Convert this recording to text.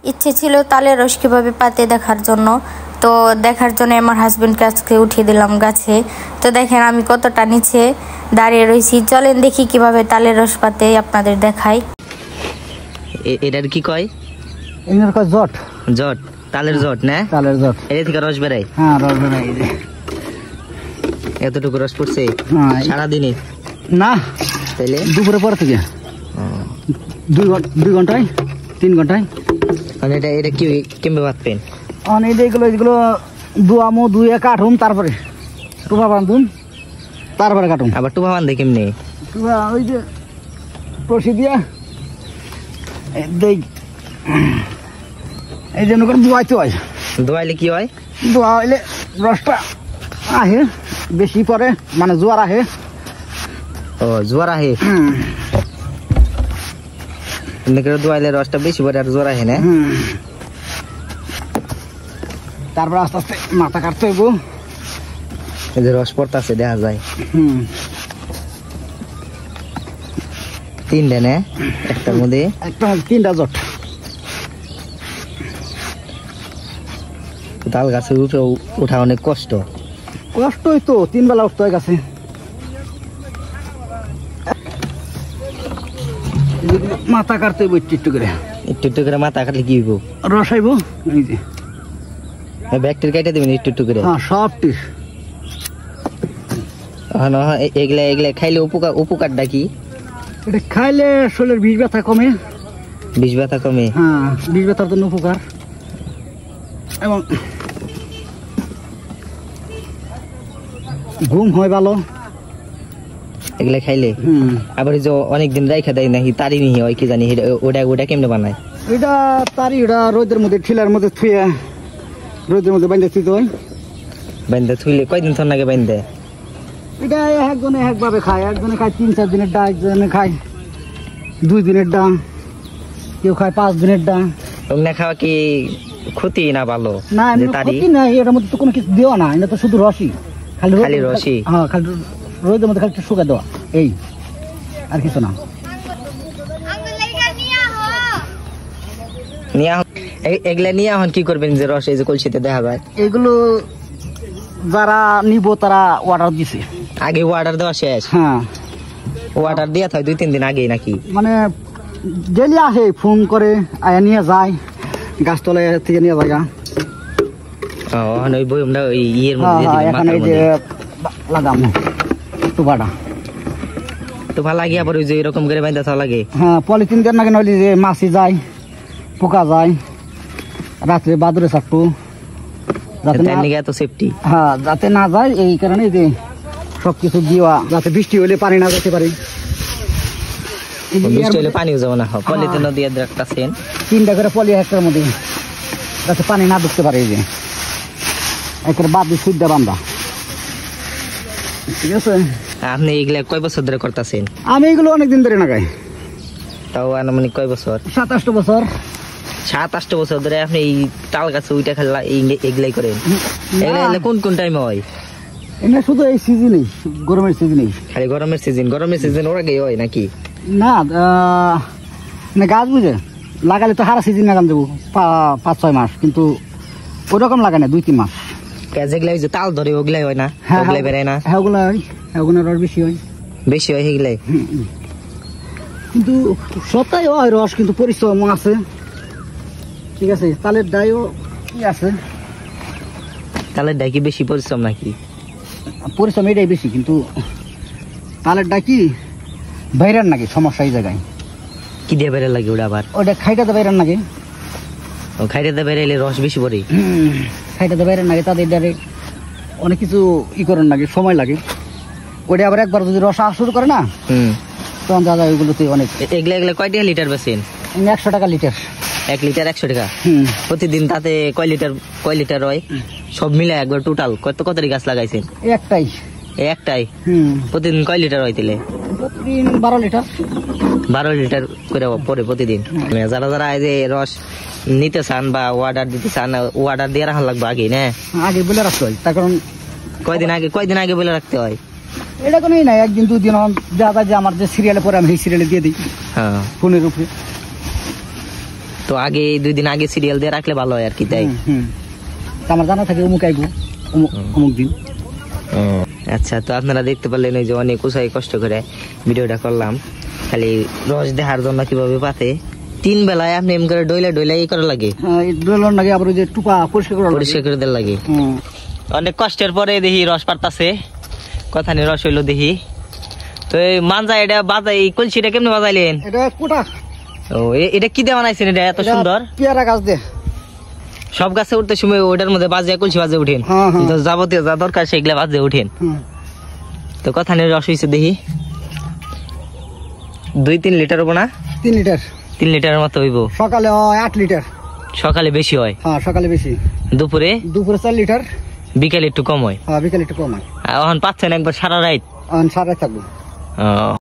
ইচ্ছে ছিল তালের রস কীভাবে পাতে দেখার জন্য, তো দেখার জন্য আমার হাজবেন্ডকে আজকে উঠিয়ে দিলাম গাছে। তো দেখেন আমি কতটা নিচে দাঁড়িয়ে রয়েছি। চলেন দেখি কিভাবে তালের রস পাতে আপনাদের দেখাই। এটার কি কয়? এটার কয় জট। জট, তালের জট না? তালের জট। এটা থেকে রস বেরাই? হ্যাঁ, রস বেরাই। এতটুকু রস পড়ছে সারাদিনে? না, তাইলে দুপুরে পর থেকে 2 ঘন্টায় 3 ঘন্টায়। মানে এটা কি কেমবে বাঁধবেন? এগুলো দুয়ামো দুয়ে কাটুম, তারপরে টুপা বাঁধুম, তারপরে কাটুম। আবার টুপা বাঁধে কেমনি? টুপা ওই যে রশি দিয়া এই জন্য করে দোয়াইতে হয়। দোয়াইলে কি হয়? দোয়া হইলে রসটা আহে বেশি পরে, মানে জোয়ার আহে। ও, জোয়ার আহে। দোয়াইলে রসটা বেশি পরে আর জোয়ার আহে না? তারপর আস্তে আস্তে মাথা কাটতে হইব। এই যে রস পড়তেছে দেখা যায়। 3টা না? একটার মধ্যে 3টা জট। তাল গাছে উঠা অনেক কষ্ট। কষ্টই তো, 3 বেলা উঠতে হয় গাছে। মাথা কাটতে হইব একটু একটু করে। একটু একটু করে মাথা কাটলে কি হইব? রস আইব। এই যে ব্যাকটেরিয়া কেটে দেবেন একটু একটু করে? হ্যাঁ, সব টিস। এগুলা খাইলে উপকারটা কি? এটা খাইলে শরীরের বিষ ব্যথা কমে। বিষ ব্যথা কমে? হ্যাঁ, বিষ ব্যথার জন্য উপকার। এবং ঘুম হয় ভালো এগুলা খাইলে। আবার যে অনেকদিন রাইখা দেয় নাকি তারি নিহি হয় কি জানি, ওটা কেমনে বানায়? এটা তারি, ওটা রোদের মধ্যে ঠিলার মধ্যে থুয়ে রোদের মধ্যে বাইন্ধে থুইতে হয়। বাইন্ধে থুইলে কয়দিন থর নাকি বাইন্ধে? এটা একজনে একভাবে খায়। একজনে খায় 3-4 দিনের ডা, একজনে খায় 2 দিনের ডা, কেউ খায় 5 দিনের ডা। ওগুলা খাওয়া কি ক্ষতি না ভালো? না, ক্ষতি না, এটার মধ্যে তো কোনো কিছু দেওয়া না, এটা তো শুধু রসই। খালি রসই? হ্যাঁ, খালি রোদের মধ্যে খালি শুকা দেওয়া, এই আর কিছু না। এগুলা নিয়ে এখন কি করবেন যে রস এই যে কলসিতে দেখা যায়? এগুলো যারা নিব তারা অর্ডার দিছে। আগে অর্ডার দেওয়া শেষ? হ্যাঁ, অর্ডার দিয়ে থাকে 2-3 দিন আগেই নাকি? মানে ডেলি আসে, ফোন করে আয়া নিয়ে যায়, গাছতলায় থেকে নিয়ে যায়। ওই বইমটা ওই ইয়ের মধ্যে এখানে এই যে লাগাম টুপাটা, টুপা লাগিয়ে আবার ওই যে এরকম করে বাইন্ধা থাকা লাগে। হ্যাঁ, পলিথিন দেন না কেন, ওই যে মাছি যায়, পোকা যায়, রাত্রে বাদুরে চাটু, সেফটি। হ্যাঁ, যাতে না যায় এই কারণে যে সবকিছু দেওয়া, যাতে বৃষ্টি হলে পানি না যেতে পারে। বৃষ্টি হলে পানিও যাবো না। পলিথিন দিয়ে রাখতেছেন 3টা করে পলি একটার মধ্যে, যাতে পানি না ঢুকতে পারে। এই যে একটা বাদ দিয়ে সুদ্ধা বান্ধা। ঠিক আছে। আপনি এগুলা কয় বছর ধরে করতেছেন? আমি এগুলো অনেকদিন ধরে লাগাই। তাও আনুমানিক কয় বছর? 27 বছর। 27 বছর ধরে আপনি এই তাল গাছে ওইটা খেলা এগুলাই করেন? এগুলা কোন কোন টাইমে হয়? এটা শুধু এই সিজনেই, গরমের সিজনেই। খালি গরমের সিজন? গরমের সিজন ওর আগে হয় নাকি? না, গাছ বুঝে লাগালে তো হারা সিজন লাগান দেবো 5-6 মাস, কিন্তু ওরকম লাগায় না 2-3 মাস। যেগুলা যে তাল ধরে ওগুলাই হয় না? ওগুলাই বেড়ায় না? হ্যাঁ, ওগুলা হয়, ওগুলো রস বেশি হয়। বেশি হয় সেগুলাই? কিন্তু সবটাই হয় রস, কিন্তু পরিশ্রম আছে। ঠিক আছে, তালের ডাইও কি আছে? তালের ডাই কি বেশি পরিশ্রম নাকি? পরিশ্রম এটাই বেশি, কিন্তু তালের ডাই কি বাইরের নাকি সমস্যা এই জায়গায়। কি দিয়ে বেড়ে লাগে ওটা? আবার ওটা খাইটাতে বাইরের নাকি? খাইটাতে বেড়াইলে রস বেশি পড়ে? খাইটাতে বাইরের নাকি, তাদের ডারে অনেক কিছু ই করেন নাকি, সময় লাগে। ওটা আবার একবার যদি রস আসা শুরু করে না, তখন যা যায় ওইগুলোতে অনেক। এগুলা কয়টা লিটার বেচেন? 100 টাকা লিটার। 1 লিটার 100 টাকা প্রতিদিন? তাতে কয় লিটার হয় সব মিলে একবার টোটাল? কতটি গাছ লাগাইছেন? একটাই। একটাই? প্রতিদিন কয় লিটার হয় তাহলে? প্রতিদিন 12 লিটার। 12 লিটার করে পরে প্রতিদিন? যারা যারা এই যে রস নিতে চান বা অর্ডার দিতে চান, অর্ডার দিয়ে রাখা লাগবে আগে না? আগে বলে রাখতে হয়। তার কারণ কয়দিন আগে বলে রাখতে হয়? এটা কোনো নাই, 1-2 দিন দেখা যায় যে আমার যে সিরিয়ালে পরে আমি সেই সিরিয়ালে দিয়ে দিই। হ্যাঁ, ফোনের উপরে। তো আগে 2 দিন আগে সিরিয়াল দিয়ে রাখলে ভালো হয় আর কি, তাই? তো আমার জানা থাকে অমুক আইবো অমুক দিন। আচ্ছা, তো আপনারা দেখতে পারলেন ওই যে অনেক উৎসাহী কষ্ট করে ভিডিওটা করলাম খালি রস দেখার জন্য কিভাবে পাতে। 3 বেলায় আপনি এম করে ডইলা ডইলা ই করা লাগে, ডলার লাগে, আবার ওই যে টুপা পরিষ্কার করে দেওয়ার লাগে। অনেক কষ্টের পরে দেখি রস পারতাছে, কথা নিয়ে রস হইলো দেখি। তো এই মানজা এটা বাজাই, এই কলসিটা কেমনে বাজাইলেন? এটা কোটা। ও এটা কি দিয়ে বানাইছেন এটা এত সুন্দর? পেয়ারা গাছ দিয়ে। সব গাছে উঠতে সময় ওটার মধ্যে বাজে কলসি বাজে উঠেন, তো যাবতীয় যা দরকার সেগুলা বাজে উঠেন। তো কথা নিয়ে রস হয়েছে দেখি 2-3 লিটার হবো না? 3 লিটার। 3 লিটারের মতো হইব। সকালে 8 লিটার। সকালে বেশি হয়? হ্যাঁ সকালে বেশি। দুপুরে? দুপুরে 4 লিটার। বিকালে একটু কম হয়? হ্যাঁ বিকালে একটু কম হয়। এখন পাচ্ছেন একবার সারা রাত? সারা রাত থাকবো।